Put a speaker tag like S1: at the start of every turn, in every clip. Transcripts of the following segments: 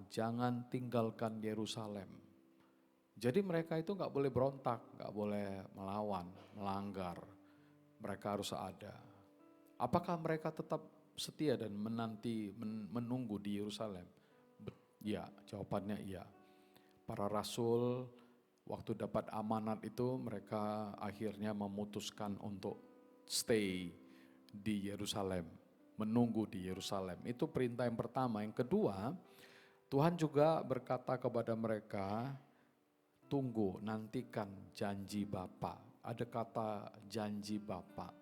S1: jangan tinggalkan Yerusalem. Jadi mereka itu gak boleh berontak, gak boleh melawan, melanggar. Mereka harus ada. Apakah mereka tetap setia dan menunggu di Yerusalem? Ya, jawabannya iya. Para rasul waktu dapat amanat itu mereka akhirnya memutuskan untuk stay di Yerusalem, menunggu di Yerusalem. Itu perintah yang pertama. Yang kedua, Tuhan juga berkata kepada mereka, tunggu, nantikan janji Bapa. Ada kata janji Bapa.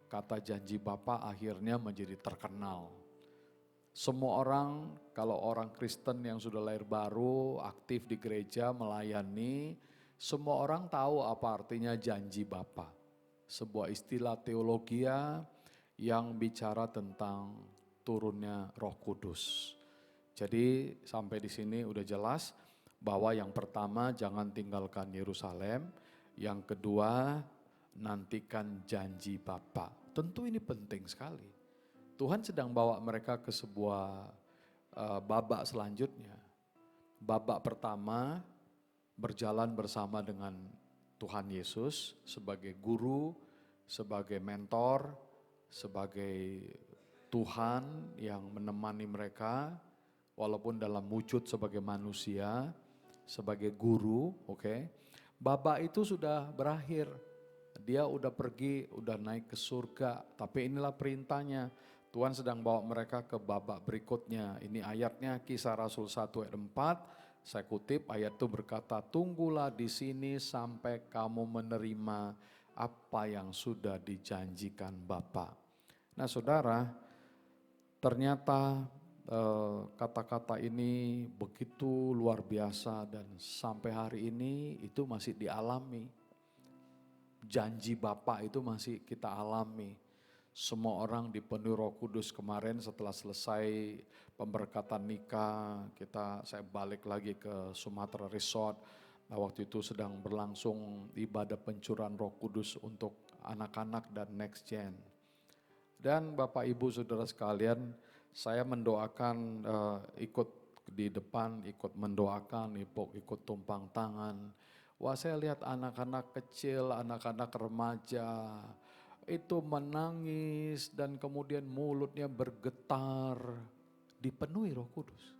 S1: Kata janji Bapa akhirnya menjadi terkenal. Semua orang, kalau orang Kristen yang sudah lahir baru, aktif di gereja, melayani, semua orang tahu apa artinya janji Bapa. Sebuah istilah teologia yang bicara tentang turunnya Roh Kudus. Jadi sampai di sini udah jelas bahwa yang pertama jangan tinggalkan Yerusalem, yang kedua nantikan janji Bapa. Tentu ini penting sekali. Tuhan sedang bawa mereka ke sebuah babak selanjutnya. Babak pertama berjalan bersama dengan Tuhan Yesus sebagai guru, sebagai mentor, sebagai Tuhan yang menemani mereka walaupun dalam wujud sebagai manusia, sebagai guru, oke. Babak itu sudah berakhir. Dia udah pergi, udah naik ke surga, tapi inilah perintahnya. Tuhan sedang bawa mereka ke babak berikutnya. Ini ayatnya Kisah Rasul 1 ayat 4. Saya kutip ayat itu berkata, tunggulah di sini sampai kamu menerima apa yang sudah dijanjikan Bapa. Nah saudara, ternyata kata-kata ini begitu luar biasa dan sampai hari ini itu masih dialami. Janji Bapa itu masih kita alami. Semua orang dipenuhi Roh Kudus. Kemarin setelah selesai pemberkatan nikah, saya balik lagi ke Sumatera Resort. Nah, waktu itu sedang berlangsung ibadah pencurahan Roh Kudus untuk anak-anak dan next gen. Dan Bapak Ibu Saudara sekalian, saya mendoakan ikut di depan, ikut mendoakan, ikut tumpang tangan. Wah, saya lihat anak-anak kecil, anak-anak remaja itu menangis dan kemudian mulutnya bergetar, dipenuhi Roh Kudus.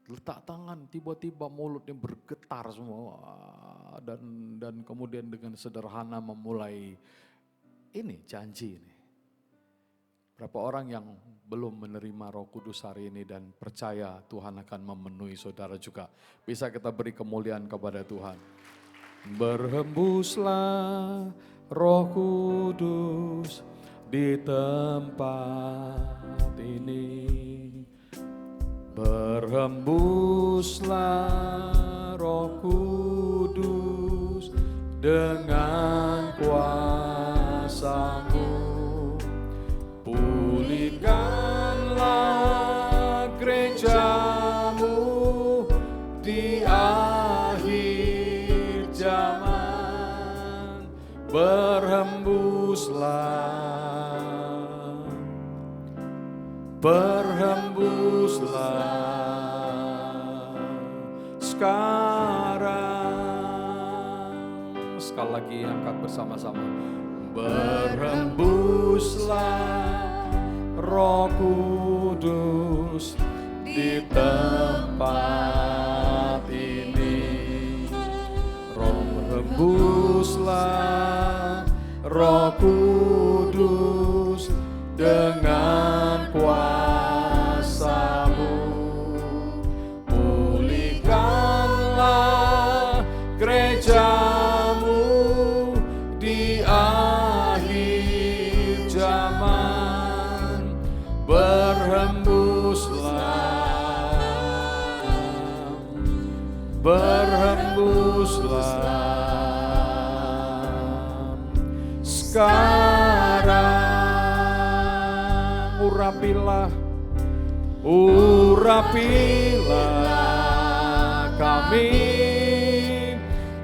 S1: Letak tangan, tiba-tiba mulutnya bergetar semua dan kemudian dengan sederhana memulai ini janji ini. Berapa orang yang belum menerima Roh Kudus hari ini dan percaya Tuhan akan memenuhi saudara juga. Bisa kita beri kemuliaan kepada Tuhan. Berhembuslah Roh Kudus di tempat ini. Berhembuslah Roh Kudus dengan kuasa-Mu. Pulihkanlah gereja-Mu di akhir zaman. Berhembuslah, berhembuslah sekarang. Sekali lagi angkat bersama-sama. Berhembuslah Roh Kudus di tempat ini. Berhembuslah Roh Kudus dengan kuasa-Mu. Pulihkanlah gereja-Mu di akhir zaman. Berhembuslah sekarang. Urapilah kami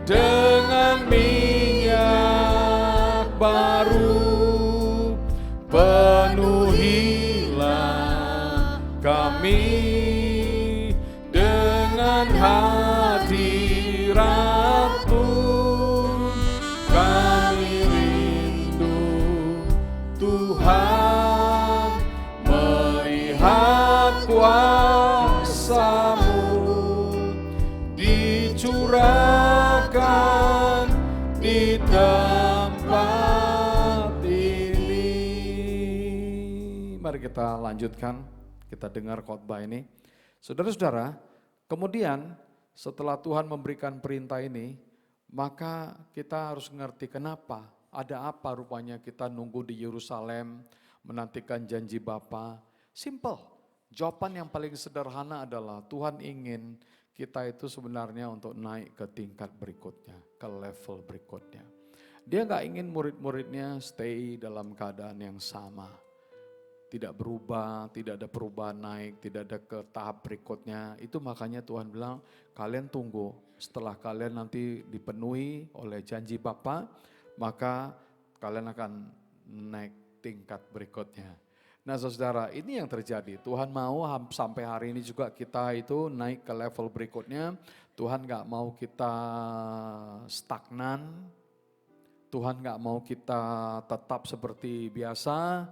S1: dengan minyak baru, penuhilah kami akan hadirat-Mu, kami rindu Tuhan, melihat kuasa-Mu dicurahkan di tempat ini. Mari kita lanjutkan, kita dengar khotbah ini. Saudara-saudara, kemudian setelah Tuhan memberikan perintah ini, maka kita harus mengerti kenapa, ada apa rupanya kita nunggu di Yerusalem, menantikan janji Bapa. Simple, jawaban yang paling sederhana adalah Tuhan ingin kita itu sebenarnya untuk naik ke tingkat berikutnya, ke level berikutnya. Dia gak ingin murid-muridnya stay dalam keadaan yang sama. Tidak berubah, tidak ada perubahan naik, tidak ada ke tahap berikutnya. Itu makanya Tuhan bilang, kalian tunggu. Setelah kalian nanti dipenuhi oleh janji Bapa, maka kalian akan naik tingkat berikutnya. Nah saudara, ini yang terjadi. Tuhan mau sampai hari ini juga kita itu naik ke level berikutnya. Tuhan gak mau kita stagnan. Tuhan gak mau kita tetap seperti biasa.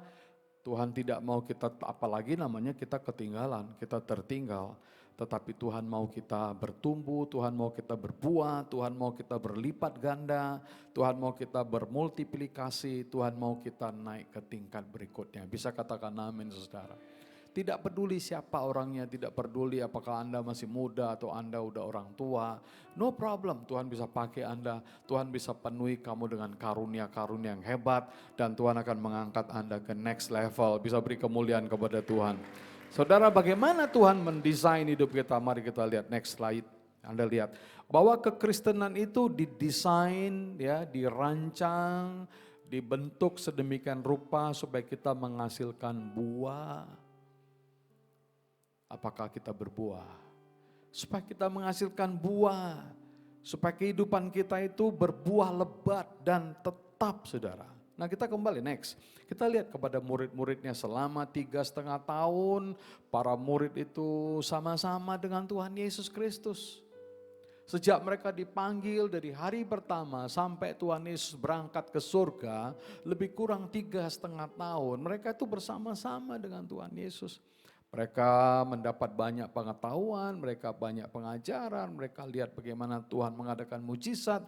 S1: Tuhan tidak mau kita, apalagi namanya kita ketinggalan, kita tertinggal. Tetapi Tuhan mau kita bertumbuh, Tuhan mau kita berbuah, Tuhan mau kita berlipat ganda, Tuhan mau kita bermultiplikasi, Tuhan mau kita naik ke tingkat berikutnya. Bisa katakan amin saudara. Tidak peduli siapa orangnya, tidak peduli apakah Anda masih muda atau Anda udah orang tua. No problem, Tuhan bisa pakai Anda, Tuhan bisa penuhi kamu dengan karunia-karunia yang hebat. Dan Tuhan akan mengangkat Anda ke next level, bisa beri kemuliaan kepada Tuhan. Saudara, bagaimana Tuhan mendesain hidup kita? Mari kita lihat next slide. Anda lihat bahwa kekristenan itu didesain, ya, dirancang, dibentuk sedemikian rupa supaya kita menghasilkan buah. Apakah kita berbuah? Supaya kita menghasilkan buah, supaya kehidupan kita itu berbuah lebat dan tetap, saudara. Nah kita kembali next, kita lihat kepada murid-muridnya selama 3,5 tahun, para murid itu sama-sama dengan Tuhan Yesus Kristus. Sejak mereka dipanggil dari hari pertama sampai Tuhan Yesus berangkat ke surga, lebih kurang 3,5 tahun, mereka itu bersama-sama dengan Tuhan Yesus. Mereka mendapat banyak pengetahuan, mereka banyak pengajaran, mereka lihat bagaimana Tuhan mengadakan mujizat,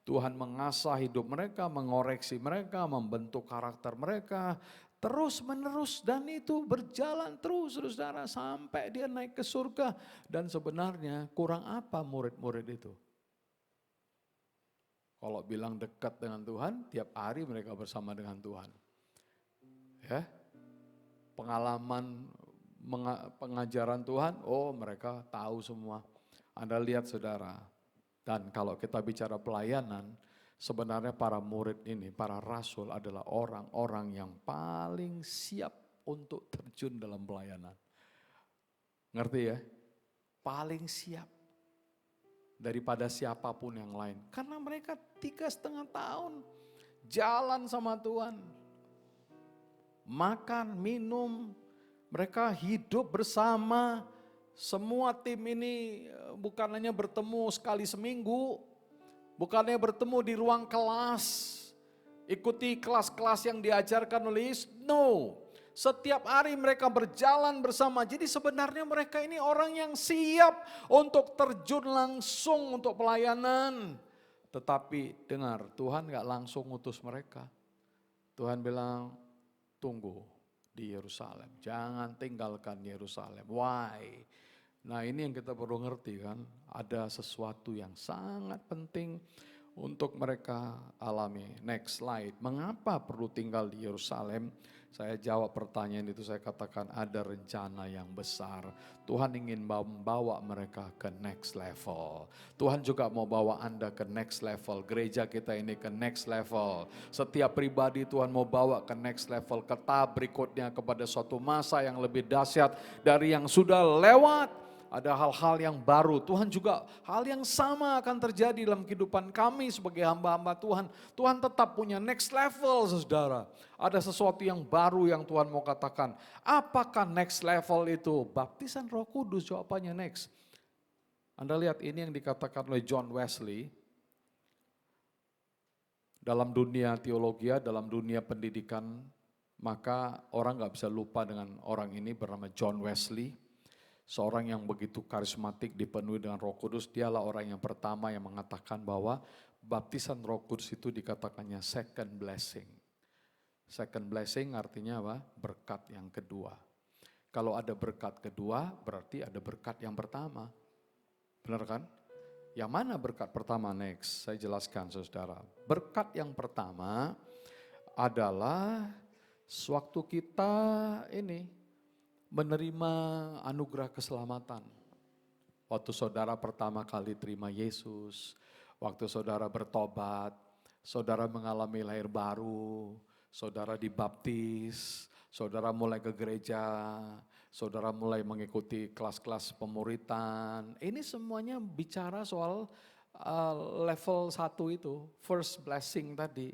S1: Tuhan mengasah hidup mereka, mengoreksi mereka, membentuk karakter mereka, terus menerus, dan itu berjalan terus saudara sampai dia naik ke surga. Dan sebenarnya kurang apa murid-murid itu? Kalau bilang dekat dengan Tuhan, tiap hari mereka bersama dengan Tuhan. Ya, pengalaman pengajaran Tuhan, oh mereka tahu semua. Anda lihat saudara, dan kalau kita bicara pelayanan, sebenarnya para murid ini, para rasul adalah orang-orang yang paling siap untuk terjun dalam pelayanan. Ngerti ya? Paling siap daripada siapapun yang lain. Karena mereka 3,5 tahun jalan sama Tuhan. Makan, minum, mereka hidup bersama. Semua tim ini bukan hanya bertemu sekali seminggu, bukannya bertemu di ruang kelas, ikuti kelas-kelas yang diajarkan oleh Yesus. No, setiap hari mereka berjalan bersama. Jadi sebenarnya mereka ini orang yang siap untuk terjun langsung untuk pelayanan. Tetapi dengar, Tuhan gak langsung utus mereka. Tuhan bilang, tunggu di Yerusalem, jangan tinggalkan Yerusalem. Why? Nah ini yang kita perlu ngerti kan, ada sesuatu yang sangat penting untuk mereka alami. Next slide, mengapa perlu tinggal di Yerusalem? Saya jawab pertanyaan itu, saya katakan ada rencana yang besar. Tuhan ingin membawa mereka ke next level. Tuhan juga mau bawa Anda ke next level. Gereja kita ini ke next level. Setiap pribadi Tuhan mau bawa ke next level. Ke tahap berikutnya, kepada suatu masa yang lebih dahsyat dari yang sudah lewat. Ada hal-hal yang baru. Tuhan juga hal yang sama akan terjadi dalam kehidupan kami sebagai hamba-hamba Tuhan. Tuhan tetap punya next level saudara. Ada sesuatu yang baru yang Tuhan mau katakan. Apakah next level itu? Baptisan Roh Kudus, jawabannya next. Anda lihat ini yang dikatakan oleh John Wesley, dalam dunia teologi, dalam dunia pendidikan, maka orang gak bisa lupa dengan orang ini bernama John Wesley. Seorang yang begitu karismatik, dipenuhi dengan Roh Kudus. Dialah orang yang pertama yang mengatakan bahwa baptisan Roh Kudus itu dikatakannya second blessing. Second blessing artinya apa? Berkat yang kedua. Kalau ada berkat kedua, berarti ada berkat yang pertama. Benar kan? Yang mana berkat pertama? Next, saya jelaskan saudara. Berkat yang pertama adalah sewaktu kita ini menerima anugerah keselamatan. Waktu saudara pertama kali terima Yesus, waktu saudara bertobat, saudara mengalami lahir baru, saudara dibaptis, saudara mulai ke gereja, saudara mulai mengikuti kelas-kelas pemuritan. Ini semuanya bicara soal level 1 itu, first blessing tadi.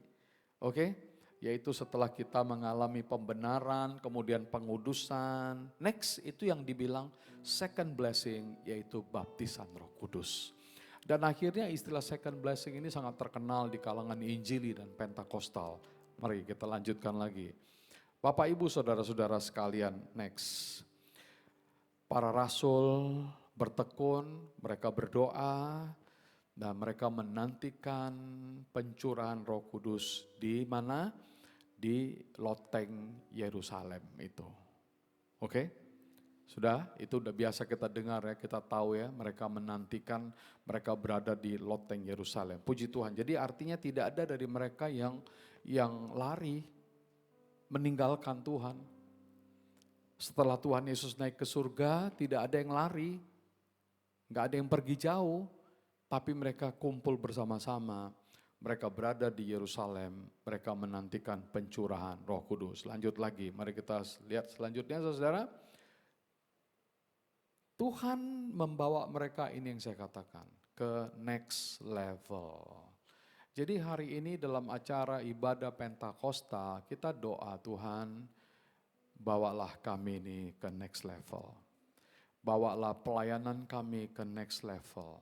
S1: Oke? Yaitu setelah kita mengalami pembenaran, kemudian pengudusan. Next itu yang dibilang second blessing, yaitu baptisan Roh Kudus. Dan akhirnya istilah second blessing ini sangat terkenal di kalangan Injili dan Pentakosta. Mari kita lanjutkan lagi. Bapak Ibu Saudara-saudara sekalian, next. Para rasul bertekun, mereka berdoa, dan mereka menantikan pencurahan Roh Kudus di mana? Di loteng Yerusalem itu. Oke? Sudah, itu udah biasa kita dengar ya, kita tahu ya, mereka menantikan, mereka berada di loteng Yerusalem. Puji Tuhan. Jadi artinya tidak ada dari mereka yang lari, meninggalkan Tuhan. Setelah Tuhan Yesus naik ke surga, tidak ada yang lari, gak ada yang pergi jauh, tapi mereka kumpul bersama-sama. Mereka berada di Yerusalem, mereka menantikan pencurahan Roh Kudus. Lanjut lagi, mari kita lihat selanjutnya saudara. Tuhan membawa mereka, ini yang saya katakan, ke next level. Jadi hari ini dalam acara ibadah Pentakosta, kita doa Tuhan, bawalah kami ini ke next level. Bawalah pelayanan kami ke next level.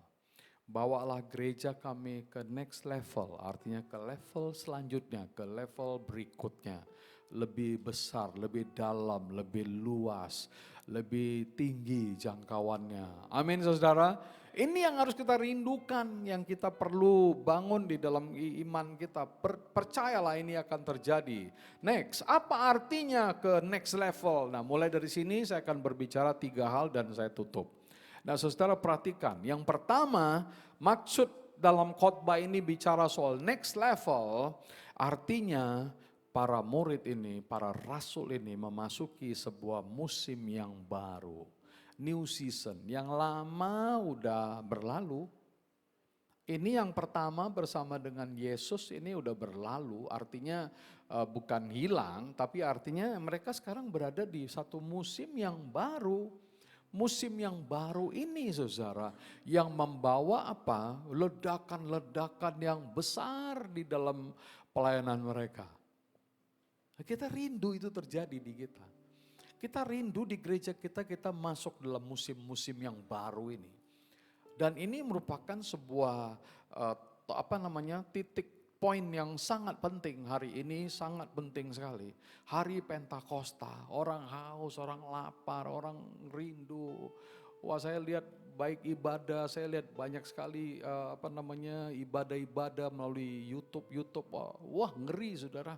S1: Bawalah gereja kami ke next level, artinya ke level selanjutnya, ke level berikutnya. Lebih besar, lebih dalam, lebih luas, lebih tinggi jangkauannya. Amin saudara. Ini yang harus kita rindukan, yang kita perlu bangun di dalam iman kita. Percayalah ini akan terjadi. Next, apa artinya ke next level? Nah mulai dari sini saya akan berbicara 3 hal dan saya tutup. Nah saudara perhatikan, yang pertama maksud dalam khotbah ini bicara soal next level, artinya para murid ini, para rasul ini memasuki sebuah musim yang baru. New season, yang lama udah berlalu. Ini yang pertama bersama dengan Yesus ini udah berlalu, artinya bukan hilang, tapi artinya mereka sekarang berada di satu musim yang baru. Musim yang baru ini saudara, yang membawa apa? Ledakan-ledakan yang besar di dalam pelayanan mereka. Kita rindu itu terjadi di kita. Kita rindu di gereja kita masuk dalam musim-musim yang baru ini. Dan ini merupakan sebuah titik poin yang sangat penting hari ini, sangat penting sekali. Hari Pentakosta, orang haus, orang lapar, orang rindu. Wah saya lihat baik ibadah, saya lihat banyak sekali ibadah-ibadah melalui YouTube. Wah ngeri saudara.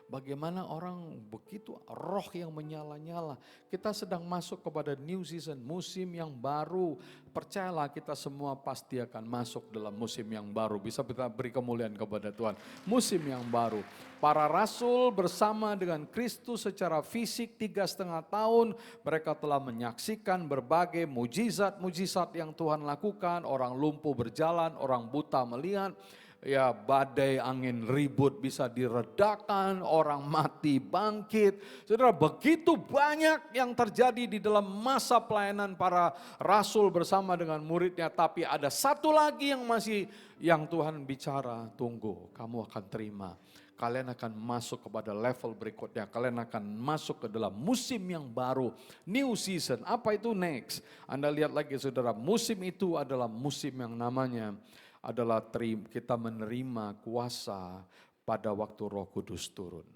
S1: Bagaimana orang begitu roh yang menyala-nyala. Kita sedang masuk kepada new season, musim yang baru. Percayalah kita semua pasti akan masuk dalam musim yang baru. Bisa kita beri kemuliaan kepada Tuhan. Musim yang baru. Para rasul bersama dengan Kristus secara fisik 3,5 tahun. Mereka telah menyaksikan berbagai mujizat-mujizat yang Tuhan lakukan. Orang lumpuh berjalan, orang buta melihat. Ya badai angin ribut bisa diredakan, orang mati bangkit. Saudara begitu banyak yang terjadi di dalam masa pelayanan para rasul bersama dengan muridnya. Tapi ada satu lagi yang Tuhan bicara, tunggu kamu akan terima. kalian akan masuk kepada level berikutnya. Kalian akan masuk ke dalam musim yang baru, new season. Apa itu next? Anda lihat lagi saudara, musim itu adalah musim yang namanya adalah kita menerima kuasa pada waktu Roh Kudus turun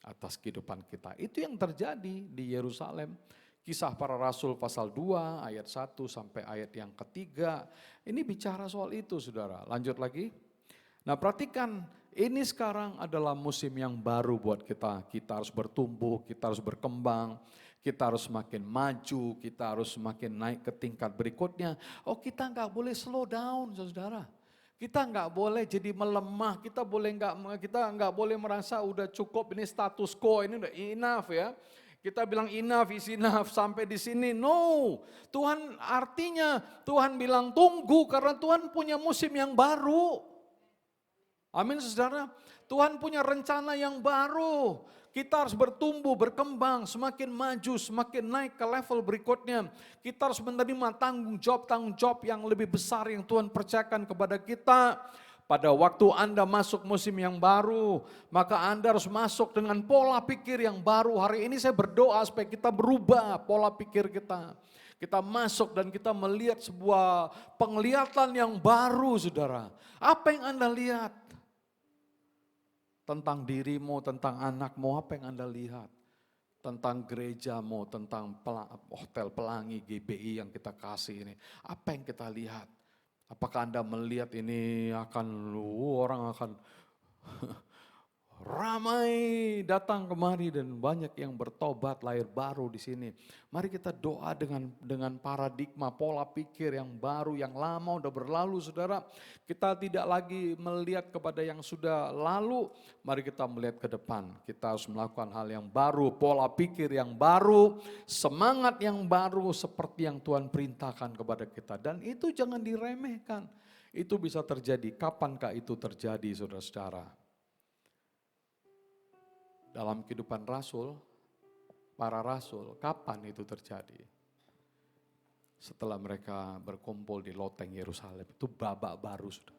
S1: atas kehidupan kita. Itu yang terjadi di Yerusalem. Kisah Para Rasul pasal 2 ayat 1 sampai ayat yang ketiga. Ini bicara soal itu saudara. Lanjut lagi. Nah perhatikan, ini sekarang adalah musim yang baru buat kita. Kita harus bertumbuh, kita harus berkembang, kita harus semakin maju, kita harus semakin naik ke tingkat berikutnya. Oh kita nggak boleh slow down saudara. Kita nggak boleh jadi melemah, kita nggak boleh merasa udah cukup, ini status quo, ini udah enough ya. Kita bilang enough is enough sampai di sini. No, Tuhan artinya Tuhan bilang tunggu karena Tuhan punya musim yang baru. Amin saudara. Tuhan punya rencana yang baru. Kita harus bertumbuh, berkembang, semakin maju, semakin naik ke level berikutnya. Kita harus menerima tanggung jawab yang lebih besar yang Tuhan percayakan kepada kita. Pada waktu Anda masuk musim yang baru, maka Anda harus masuk dengan pola pikir yang baru. Hari ini saya berdoa supaya kita berubah pola pikir kita. Kita masuk dan kita melihat sebuah penglihatan yang baru saudara. Apa yang Anda lihat? Tentang dirimu, tentang anakmu, apa yang Anda lihat? Tentang gerejamu, tentang hotel Pelangi, GBI yang kita kasih ini. Apa yang kita lihat? Apakah Anda melihat ini orang akan ramai datang kemari dan banyak yang bertobat lahir baru di sini. Mari kita doa dengan paradigma pola pikir yang baru, yang lama udah berlalu saudara. Kita tidak lagi melihat kepada yang sudah lalu, mari kita melihat ke depan. Kita harus melakukan hal yang baru, pola pikir yang baru, semangat yang baru seperti yang Tuhan perintahkan kepada kita. Dan itu jangan diremehkan. Itu bisa terjadi. Kapankah itu terjadi saudara-saudara? Dalam kehidupan rasul, para rasul, kapan itu terjadi? Setelah mereka berkumpul di loteng Yerusalem, itu babak baru sudah.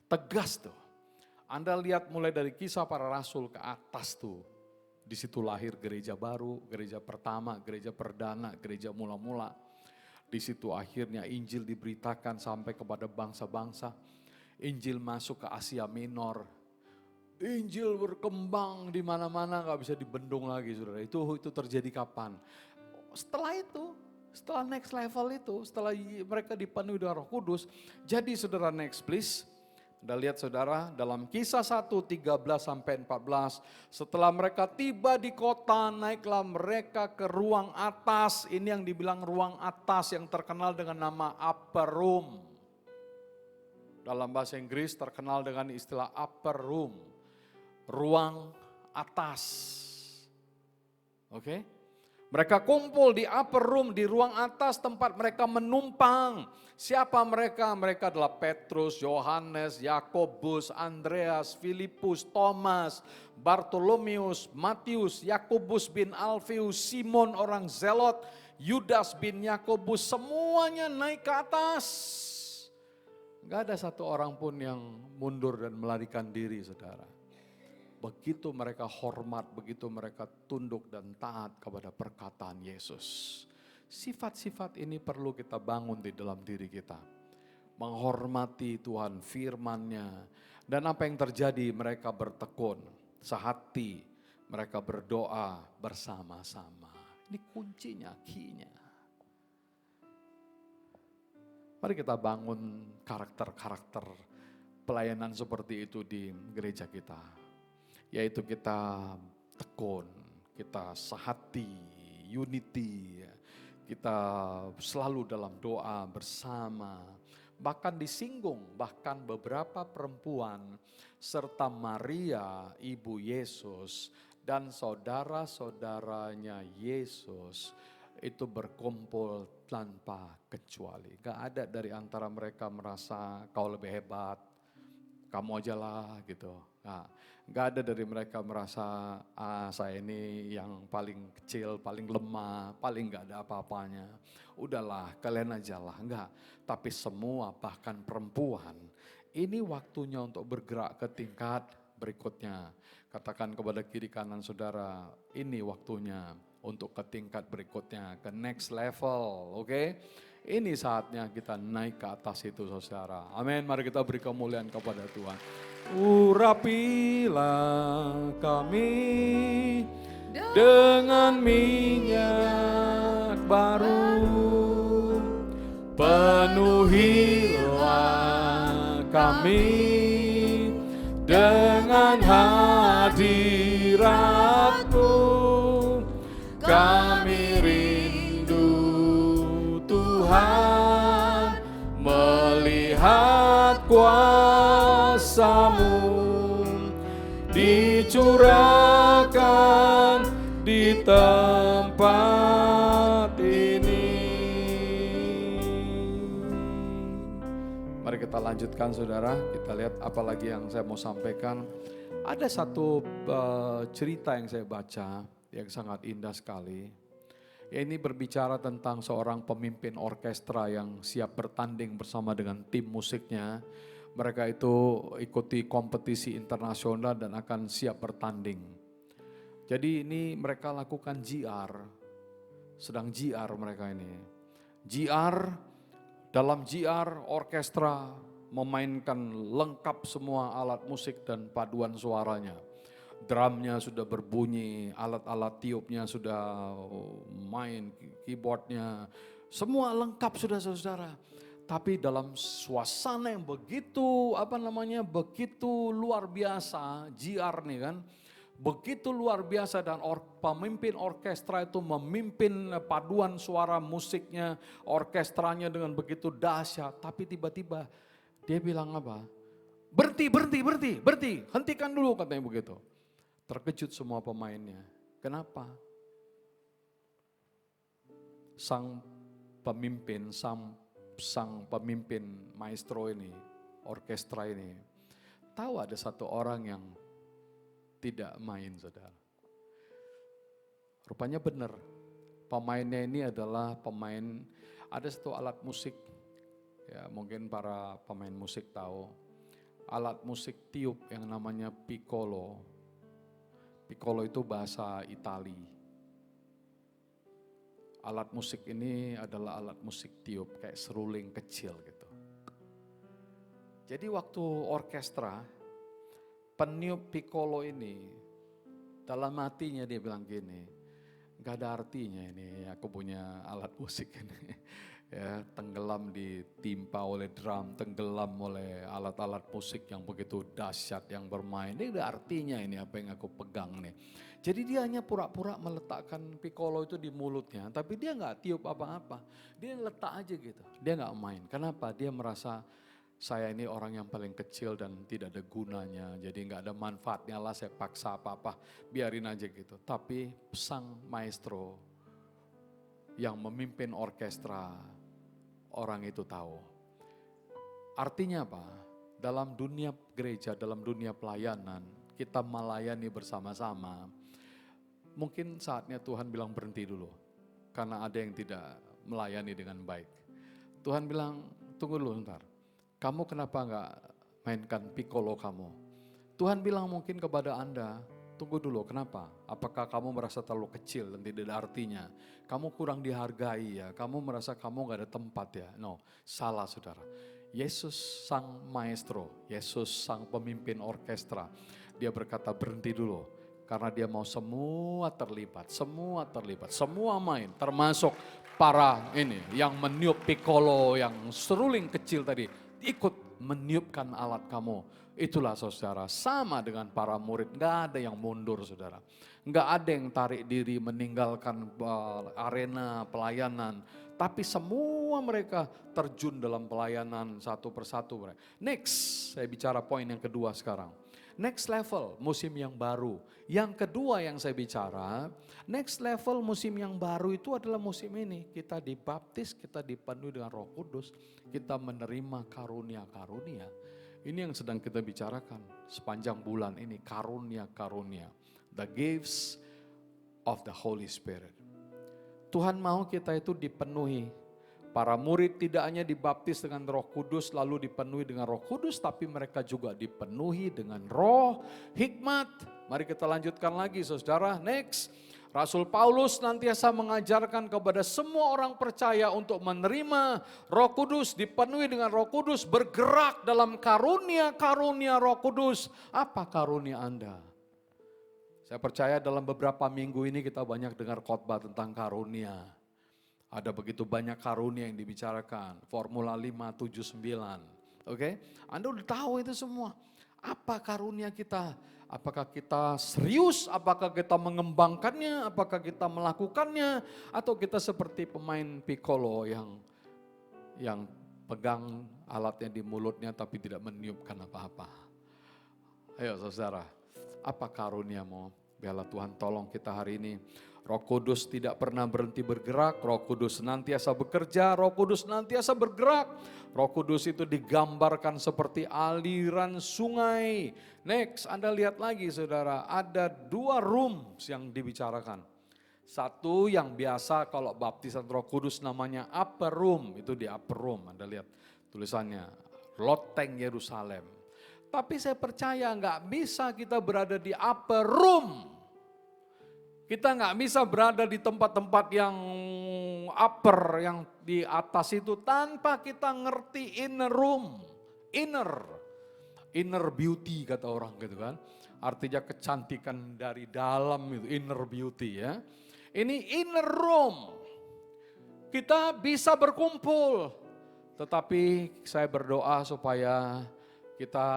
S1: Tegas tuh. Anda lihat mulai dari kisah para rasul ke atas tuh. Di situ lahir gereja baru, gereja pertama, gereja perdana, gereja mula-mula. Di situ akhirnya Injil diberitakan sampai kepada bangsa-bangsa. Injil masuk ke Asia Minor. Injil berkembang di mana-mana, nggak bisa dibendung lagi, saudara. Itu terjadi kapan? Setelah itu, setelah next level itu, setelah mereka dipenuhi dengan Roh Kudus. Jadi saudara next please. Anda lihat saudara dalam Kisah 1:13-14. Setelah mereka tiba di kota, naiklah mereka ke ruang atas. Ini yang dibilang ruang atas yang terkenal dengan nama upper room. Dalam bahasa Inggris terkenal dengan istilah upper room. Ruang atas. Oke? Mereka kumpul di upper room, di ruang atas tempat mereka menumpang. Siapa mereka? Mereka adalah Petrus, Yohanes, Yakobus, Andreas, Filipus, Thomas, Bartolomeus, Matius, Yakobus bin Alfeus, Simon orang Zelot, Yudas bin Yakobus, semuanya naik ke atas. Gak ada satu orang pun yang mundur dan melarikan diri saudara. Begitu mereka hormat, begitu mereka tunduk dan taat kepada perkataan Yesus. Sifat-sifat ini perlu kita bangun di dalam diri kita. Menghormati Tuhan, firman-Nya. Dan apa yang terjadi? Mereka bertekun, sehati. Mereka berdoa bersama-sama. Ini kuncinya, key-nya. Mari kita bangun karakter-karakter pelayanan seperti itu di gereja kita. Yaitu kita tekun, kita sehati, unity, kita selalu dalam doa bersama. Bahkan disinggung, bahkan beberapa perempuan serta Maria ibu Yesus dan saudara-saudaranya Yesus itu berkumpul tanpa kecuali. Gak ada dari antara mereka merasa kau lebih hebat, kamu aja lah gitu. Nah, gak ada dari mereka merasa saya ini yang paling kecil, paling lemah, paling gak ada apa-apanya. Udahlah kalian aja lah, enggak. Tapi semua bahkan perempuan ini waktunya untuk bergerak ke tingkat berikutnya. Katakan kepada kiri kanan saudara, ini waktunya untuk ke tingkat berikutnya, ke next level, oke? Ini saatnya kita naik ke atas itu saudara. Amin, mari kita beri kemuliaan kepada Tuhan. Urapilah kami dengan minyak baru, penuhilah kami dengan hadirat-Mu. Kami rindu Tuhan melihat kuasa-Mu dicurahkan di tempat ini. Mari kita lanjutkan saudara, kita lihat apa lagi yang saya mau sampaikan. Ada satu cerita yang saya baca yang sangat indah sekali. Ini berbicara tentang seorang pemimpin orkestra yang siap bertanding bersama dengan tim musiknya. Mereka itu ikuti kompetisi internasional dan akan siap bertanding. Jadi ini mereka lakukan GR, sedang GR mereka ini. GR, dalam GR orkestra memainkan lengkap semua alat musik dan paduan suaranya. Drumnya sudah berbunyi, alat-alat tiupnya sudah main, keyboardnya, semua lengkap sudah saudara. Tapi dalam suasana yang begitu begitu luar biasa, GR nih kan, begitu luar biasa dan pemimpin orkestra itu memimpin paduan suara musiknya, orkestranya dengan begitu dahsyat. Tapi tiba-tiba dia bilang apa? Berhenti, hentikan dulu katanya begitu. Terkejut semua pemainnya. Kenapa? Sang pemimpin maestro ini, orkestra ini, tahu ada satu orang yang tidak main saudara. Rupanya benar, pemainnya ini adalah pemain, ada satu alat musik, ya mungkin para pemain musik tahu, alat musik tiup yang namanya piccolo. Piccolo itu bahasa Itali. Alat musik ini adalah alat musik tiup, kayak seruling kecil gitu. Jadi waktu orkestra, peniup piccolo ini, dalam hatinya dia bilang gini, gak ada artinya ini aku punya alat musik ini. Ya, tenggelam ditimpa oleh drum, tenggelam oleh alat-alat musik yang begitu dahsyat yang bermain. Ini ada artinya ini apa yang aku pegang nih. Jadi dia hanya pura-pura meletakkan piccolo itu di mulutnya, tapi dia nggak tiup apa-apa. Dia letak aja gitu, dia nggak main. Kenapa? Dia merasa saya ini orang yang paling kecil dan tidak ada gunanya, jadi nggak ada manfaatnya lah saya paksa apa-apa, biarin aja gitu. Tapi sang maestro yang memimpin orkestra, orang itu tahu. Artinya apa? Dalam dunia gereja, dalam dunia pelayanan, kita melayani bersama-sama. Mungkin saatnya Tuhan bilang berhenti dulu, karena ada yang tidak melayani dengan baik. Tuhan bilang, tunggu dulu bentar. Kamu kenapa enggak mainkan piccolo kamu? Tuhan bilang mungkin kepada Anda, tunggu dulu, kenapa? Apakah kamu merasa terlalu kecil dan tidak ada artinya? Kamu kurang dihargai ya, kamu merasa kamu gak ada tempat ya? No, salah saudara. Yesus sang maestro, Yesus sang pemimpin orkestra, dia berkata berhenti dulu. Karena dia mau semua terlibat, semua main, termasuk para ini yang meniup piccolo, yang seruling kecil tadi, ikut meniupkan alat kamu. Itulah saudara, sama dengan para murid, gak ada yang mundur saudara. Gak ada yang tarik diri meninggalkan arena pelayanan. Tapi semua mereka terjun dalam pelayanan satu persatu. Next, saya bicara poin yang kedua sekarang. Next level, musim yang baru. Yang kedua yang saya bicara, next level musim yang baru itu adalah musim ini. Kita dibaptis, kita dipenuhi dengan Roh Kudus, kita menerima karunia-karunia. Ini yang sedang kita bicarakan sepanjang bulan ini, karunia-karunia. The gifts of the Holy Spirit. Tuhan mau kita itu dipenuhi. Para murid tidak hanya dibaptis dengan Roh Kudus lalu dipenuhi dengan Roh Kudus, tapi mereka juga dipenuhi dengan roh hikmat. Mari kita lanjutkan lagi saudara, next. Rasul Paulus nantiasa mengajarkan kepada semua orang percaya untuk menerima Roh Kudus, dipenuhi dengan Roh Kudus, bergerak dalam karunia-karunia Roh Kudus. Apa karunia Anda? Saya percaya dalam beberapa minggu ini kita banyak dengar khotbah tentang karunia. Ada begitu banyak karunia yang dibicarakan, Formula 5, 7, 9. Oke? Anda udah tahu itu semua. Apa karunia kita? Apakah kita serius? Apakah kita mengembangkannya? Apakah kita melakukannya? Atau kita seperti pemain piccolo yang pegang alatnya di mulutnya tapi tidak meniupkan apa-apa. Ayo saudara, apa karuniamu? Biarlah Tuhan tolong kita hari ini. Roh Kudus tidak pernah berhenti bergerak, Roh Kudus senantiasa bekerja, Roh Kudus senantiasa bergerak. Roh Kudus itu digambarkan seperti aliran sungai. Next, Anda lihat lagi saudara, ada 2 rooms yang dibicarakan. Satu yang biasa kalau baptisan Roh Kudus namanya upper room, itu di upper room, Anda lihat tulisannya, loteng Yerusalem. Tapi saya percaya nggak bisa kita berada di upper room. Kita nggak bisa berada di tempat-tempat yang upper, yang di atas itu tanpa kita ngerti inner room. Inner beauty kata orang gitu kan. Artinya kecantikan dari dalam itu, inner beauty ya. Ini inner room. Kita bisa berkumpul. Tetapi saya berdoa supaya kita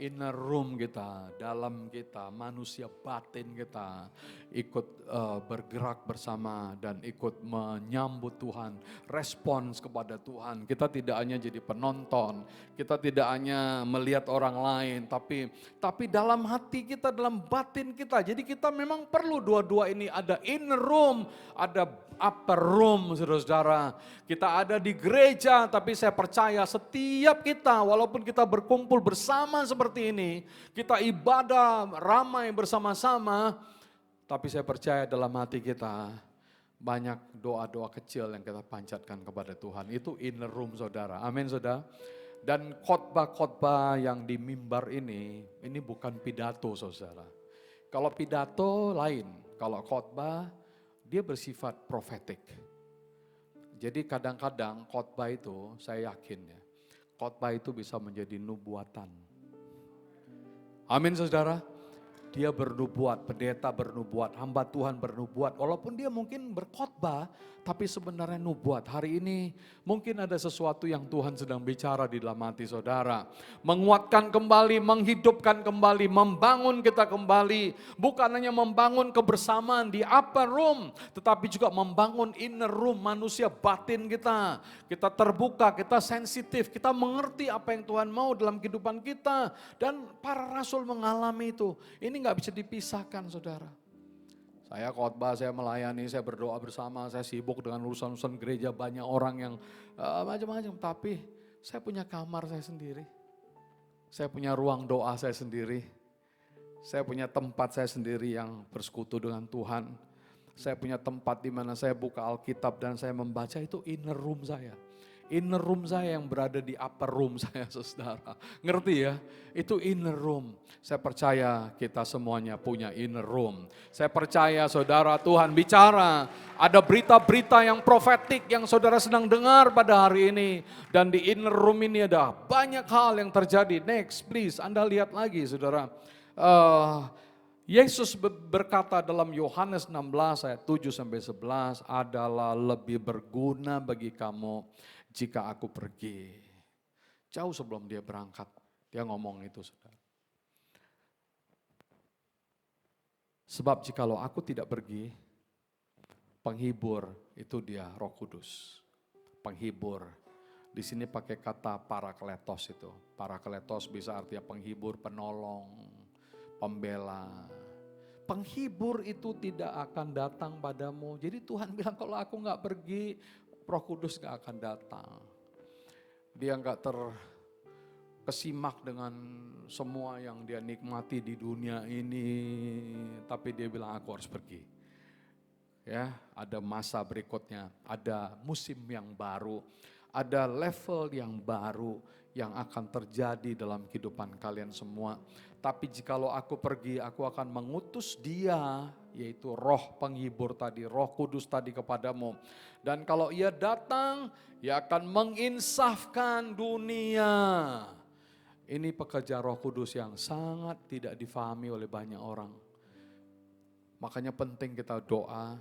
S1: inner room kita, dalam kita, manusia batin kita ikut bergerak bersama dan ikut menyambut Tuhan, respons kepada Tuhan. Kita tidak hanya jadi penonton, kita tidak hanya melihat orang lain, tapi dalam hati kita, dalam batin kita. Jadi kita memang perlu dua-dua ini, ada inner room, ada upper room, saudara-saudara. Kita ada di gereja, tapi saya percaya setiap kita, walaupun kita berkumpul bersama seperti ini, kita ibadah ramai bersama-sama, tapi saya percaya dalam hati kita banyak doa-doa kecil yang kita panjatkan kepada Tuhan. Itu inner room saudara, amin saudara. Dan khotbah-khotbah yang di mimbar ini bukan pidato saudara. Kalau pidato lain, kalau khotbah dia bersifat profetik. Jadi kadang-kadang khotbah itu saya yakin ya, khotbah itu bisa menjadi nubuatan. Amin saudara. Dia bernubuat, pendeta bernubuat, hamba Tuhan bernubuat. Walaupun dia mungkin berkhotbah, tapi sebenarnya nubuat. Hari ini mungkin ada sesuatu yang Tuhan sedang bicara di dalam hati saudara. Menguatkan kembali, menghidupkan kembali, membangun kita kembali. Bukan hanya membangun kebersamaan di upper room, tetapi juga membangun inner room manusia batin kita. Kita terbuka, kita sensitif, kita mengerti apa yang Tuhan mau dalam kehidupan kita. Dan para rasul mengalami itu. Ini nggak bisa dipisahkan saudara. Saya khotbah, saya melayani, saya berdoa bersama, saya sibuk dengan urusan-urusan gereja, banyak orang yang macam-macam. Tapi saya punya kamar saya sendiri. Saya punya ruang doa saya sendiri. Saya punya tempat saya sendiri yang bersekutu dengan Tuhan. Saya punya tempat di mana saya buka Alkitab dan saya membaca, itu inner room saya. Inner room saya yang berada di upper room saya saudara. Ngerti ya? Itu inner room. Saya percaya kita semuanya punya inner room. Saya percaya saudara Tuhan bicara. Ada berita-berita yang profetik yang saudara sedang dengar pada hari ini. Dan di inner room ini ada banyak hal yang terjadi. Next please, Anda lihat lagi saudara. Yesus berkata dalam Yohanes 16 ayat 7-11, adalah lebih berguna bagi kamu jika aku pergi. Jauh sebelum dia berangkat, dia ngomong itu saudara. Sebab jikalau aku tidak pergi, penghibur itu dia Roh Kudus. Penghibur. Di sini pakai kata parakletos itu. Parakletos bisa artinya penghibur, penolong, pembela. Penghibur itu tidak akan datang padamu. Jadi Tuhan bilang kalau aku gak pergi, Roh Kudus gak akan datang. Dia gak terkesimak dengan semua yang dia nikmati di dunia ini. Tapi dia bilang aku harus pergi. Ya, ada masa berikutnya, ada musim yang baru, ada level yang baru yang akan terjadi dalam kehidupan kalian semua. Tapi jikalau aku pergi, aku akan mengutus Dia, yaitu Roh Penghibur tadi, Roh Kudus tadi kepadamu. Dan kalau Ia datang, Ia akan menginsafkan dunia. Ini pekerjaan Roh Kudus yang sangat tidak difahami oleh banyak orang. Makanya penting kita doa,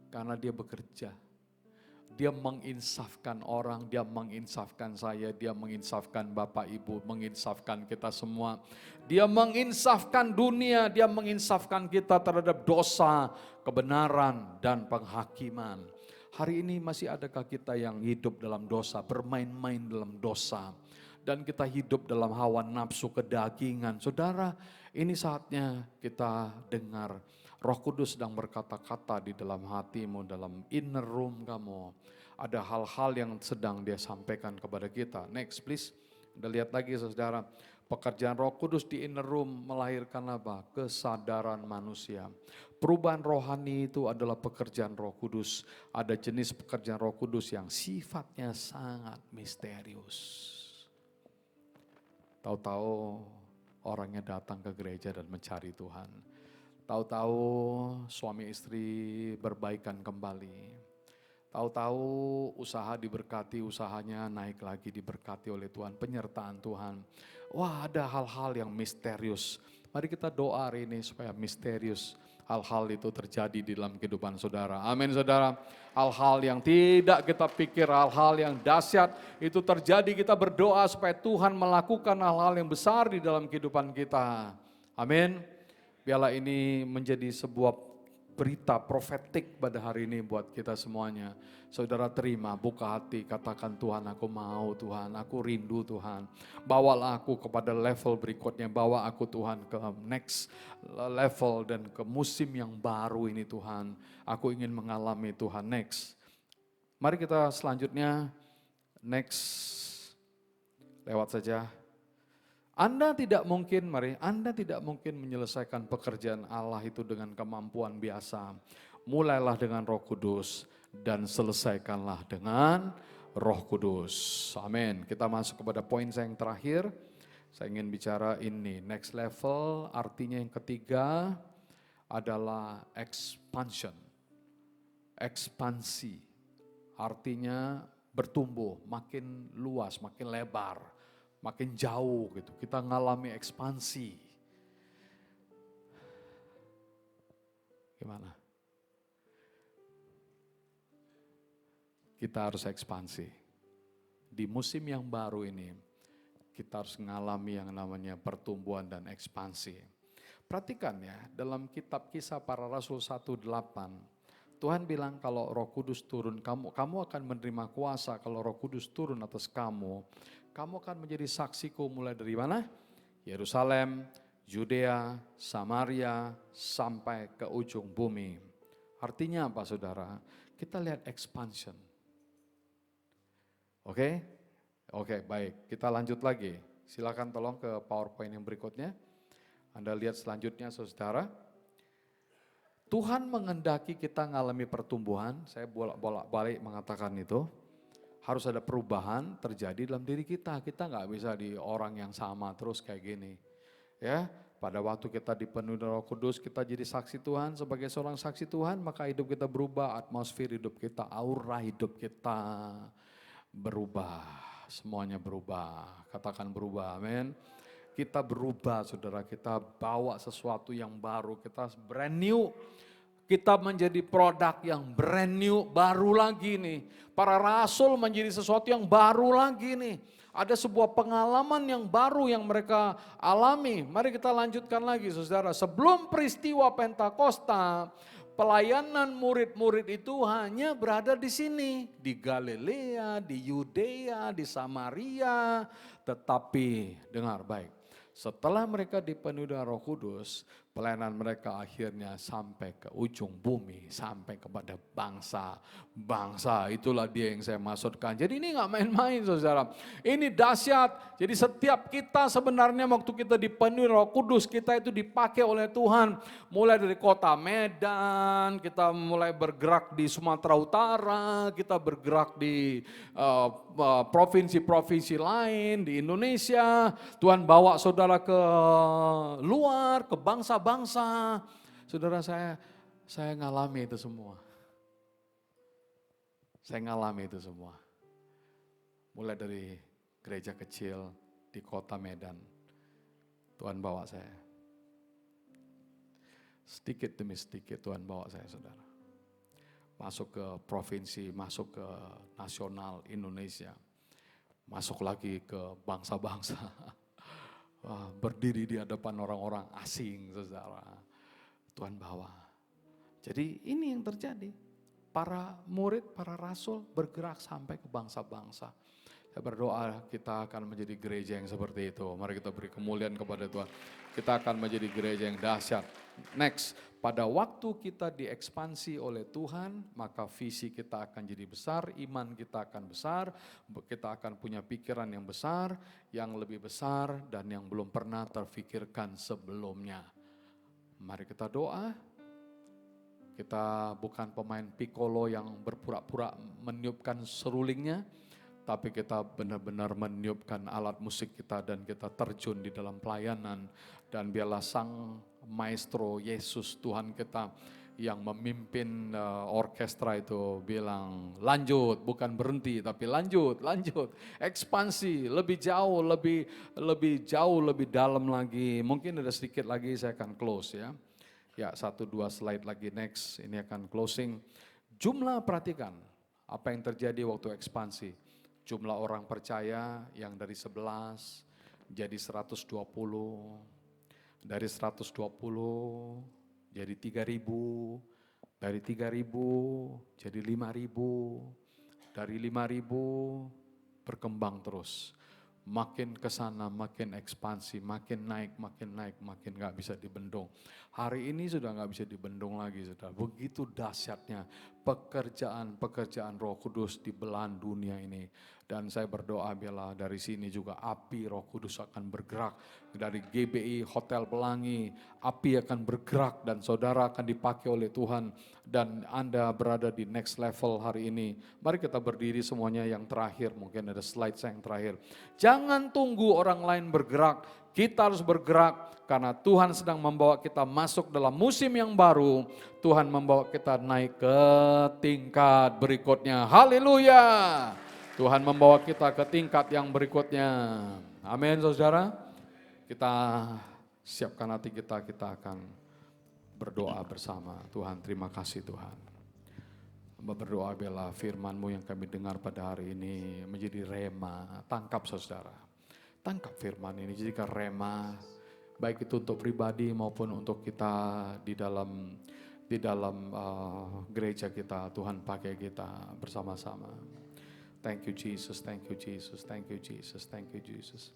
S1: karena Dia bekerja. Dia menginsafkan orang, Dia menginsafkan saya, Dia menginsafkan Bapak Ibu, menginsafkan kita semua. Dia menginsafkan dunia, Dia menginsafkan kita terhadap dosa, kebenaran, dan penghakiman. Hari ini masih adakah kita yang hidup dalam dosa, bermain-main dalam dosa, dan kita hidup dalam hawa nafsu kedagingan? Saudara, ini saatnya kita dengar Roh Kudus sedang berkata-kata di dalam hatimu, dalam inner room kamu. Ada hal-hal yang sedang Dia sampaikan kepada kita. Next please. Kita lihat lagi saudara. Pekerjaan Roh Kudus di inner room melahirkan apa? Kesadaran manusia. Perubahan rohani itu adalah pekerjaan Roh Kudus. Ada jenis pekerjaan Roh Kudus yang sifatnya sangat misterius. Tahu-tahu orangnya datang ke gereja dan mencari Tuhan. Tahu-tahu suami istri berbaikan kembali. Tahu-tahu usaha diberkati, usahanya naik lagi diberkati oleh Tuhan, penyertaan Tuhan. Wah, ada hal-hal yang misterius. Mari kita doa hari ini supaya misterius hal-hal itu terjadi di dalam kehidupan saudara. Amin saudara. Hal-hal yang tidak kita pikir, hal-hal yang dahsyat itu terjadi, kita berdoa supaya Tuhan melakukan hal-hal yang besar di dalam kehidupan kita. Amin. Biarlah ini menjadi sebuah berita profetik pada hari ini buat kita semuanya. Saudara terima, buka hati, katakan Tuhan aku mau Tuhan, aku rindu Tuhan. Bawalah aku kepada level berikutnya, bawa aku Tuhan ke next level dan ke musim yang baru ini Tuhan. Aku ingin mengalami Tuhan next. Mari kita selanjutnya next lewat saja. Anda tidak mungkin menyelesaikan pekerjaan Allah itu dengan kemampuan biasa. Mulailah dengan Roh Kudus dan selesaikanlah dengan Roh Kudus. Amin. Kita masuk kepada poin saya yang terakhir. Saya ingin bicara ini, next level artinya yang ketiga adalah expansion. Ekspansi artinya bertumbuh, makin luas, makin lebar. Makin jauh gitu, kita ngalami ekspansi. Gimana? Kita harus ekspansi. Di musim yang baru ini, kita harus mengalami yang namanya pertumbuhan dan ekspansi. Perhatikan ya, dalam kitab Kisah Para Rasul 1:8, Tuhan bilang kalau Roh Kudus turun, kamu akan menerima kuasa kalau Roh Kudus turun atas kamu. Kamu akan menjadi saksiku mulai dari mana? Yerusalem, Yudea, Samaria, sampai ke ujung bumi. Artinya apa saudara? Kita lihat expansion. Oke, baik. Kita lanjut lagi. Silakan tolong ke PowerPoint yang berikutnya. Anda lihat selanjutnya saudara. Tuhan menghendaki kita mengalami pertumbuhan. Saya bolak-balik mengatakan itu. Harus ada perubahan terjadi dalam diri kita. Kita nggak bisa di orang yang sama terus kayak gini. Ya, pada waktu kita dipenuhi Roh Kudus, kita jadi saksi Tuhan. Sebagai seorang saksi Tuhan, maka hidup kita berubah, atmosfer hidup kita, aura hidup kita berubah. Semuanya berubah. Katakan berubah, amin. Kita berubah, saudara. Kita bawa sesuatu yang baru. Kita brand new. Kita menjadi produk yang brand new, baru lagi nih. Para rasul menjadi sesuatu yang baru lagi nih. Ada sebuah pengalaman yang baru yang mereka alami. Mari kita lanjutkan lagi saudara. Sebelum peristiwa Pentakosta, pelayanan murid-murid itu hanya berada di sini. Di Galilea, di Yudea, di Samaria. Tetapi dengar baik. Setelah mereka dipenuhi dengan Roh Kudus, Pelayanan mereka akhirnya sampai ke ujung bumi, sampai kepada bangsa. Itulah dia yang saya maksudkan. Jadi ini nggak main-main saudara. Ini dahsyat. Jadi setiap kita sebenarnya waktu kita dipenuhi Roh Kudus, kita itu dipakai oleh Tuhan. Mulai dari kota Medan, kita mulai bergerak di Sumatera Utara, kita bergerak di provinsi-provinsi lain di Indonesia. Tuhan bawa saudara ke luar, ke bangsa-bangsa. Saudara, saya ngalami itu semua. Saya ngalami itu semua. Mulai dari gereja kecil di kota Medan. Tuhan bawa saya. Sedikit demi sedikit Tuhan bawa saya, saudara. Masuk ke provinsi, masuk ke nasional Indonesia. Masuk lagi ke bangsa-bangsa. Berdiri di hadapan orang-orang asing, saudara. Tuhan bawa. Jadi ini yang terjadi. Para murid, para rasul bergerak sampai ke bangsa-bangsa. Saya berdoa kita akan menjadi gereja yang seperti itu. Mari kita beri kemuliaan kepada Tuhan. Kita akan menjadi gereja yang dahsyat. Next, pada waktu kita diekspansi oleh Tuhan, maka visi kita akan jadi besar, iman kita akan besar, kita akan punya pikiran yang besar, yang lebih besar dan yang belum pernah terfikirkan sebelumnya. Mari kita doa. Kita bukan pemain piccolo yang berpura-pura meniupkan serulingnya, tapi kita benar-benar meniupkan alat musik kita dan kita terjun di dalam pelayanan. Dan biarlah Sang Maestro Yesus Tuhan kita yang memimpin orkestra itu bilang lanjut, bukan berhenti tapi lanjut, ekspansi, lebih jauh, lebih jauh, lebih dalam lagi. Mungkin ada sedikit lagi saya akan close ya. Ya, 1-2 slide lagi next, ini akan closing. Jumlah, perhatikan apa yang terjadi waktu ekspansi. Jumlah orang percaya yang dari 11 jadi 120, dari 120 jadi 3.000, dari 3.000 jadi 5.000, dari 5.000 berkembang terus. Makin ke sana, makin ekspansi, makin naik, makin gak bisa dibendung. Hari ini sudah gak bisa dibendung lagi, sudah. Begitu dahsyatnya pekerjaan Roh Kudus di belahan dunia ini. Dan saya berdoa biarlah dari sini juga api Roh Kudus akan bergerak. Dari GBI Hotel Pelangi, api akan bergerak dan saudara akan dipakai oleh Tuhan. Dan Anda berada di next level hari ini. Mari kita berdiri semuanya yang terakhir, mungkin ada slide saya yang terakhir. Jangan tunggu orang lain bergerak, kita harus bergerak karena Tuhan sedang membawa kita masuk dalam musim yang baru. Tuhan membawa kita naik ke tingkat berikutnya. Haleluya! Tuhan membawa kita ke tingkat yang berikutnya. Amin, saudara. Kita siapkan hati kita akan berdoa bersama. Tuhan, terima kasih Tuhan. Hamba berdoa biarlah firman-Mu yang kami dengar pada hari ini menjadi rema. Tangkap saudara, tangkap firman ini jadikan rema, baik itu untuk pribadi maupun untuk kita di dalam gereja kita. Tuhan pakai kita bersama-sama. Thank you Jesus, thank you Jesus, thank you Jesus, thank you Jesus.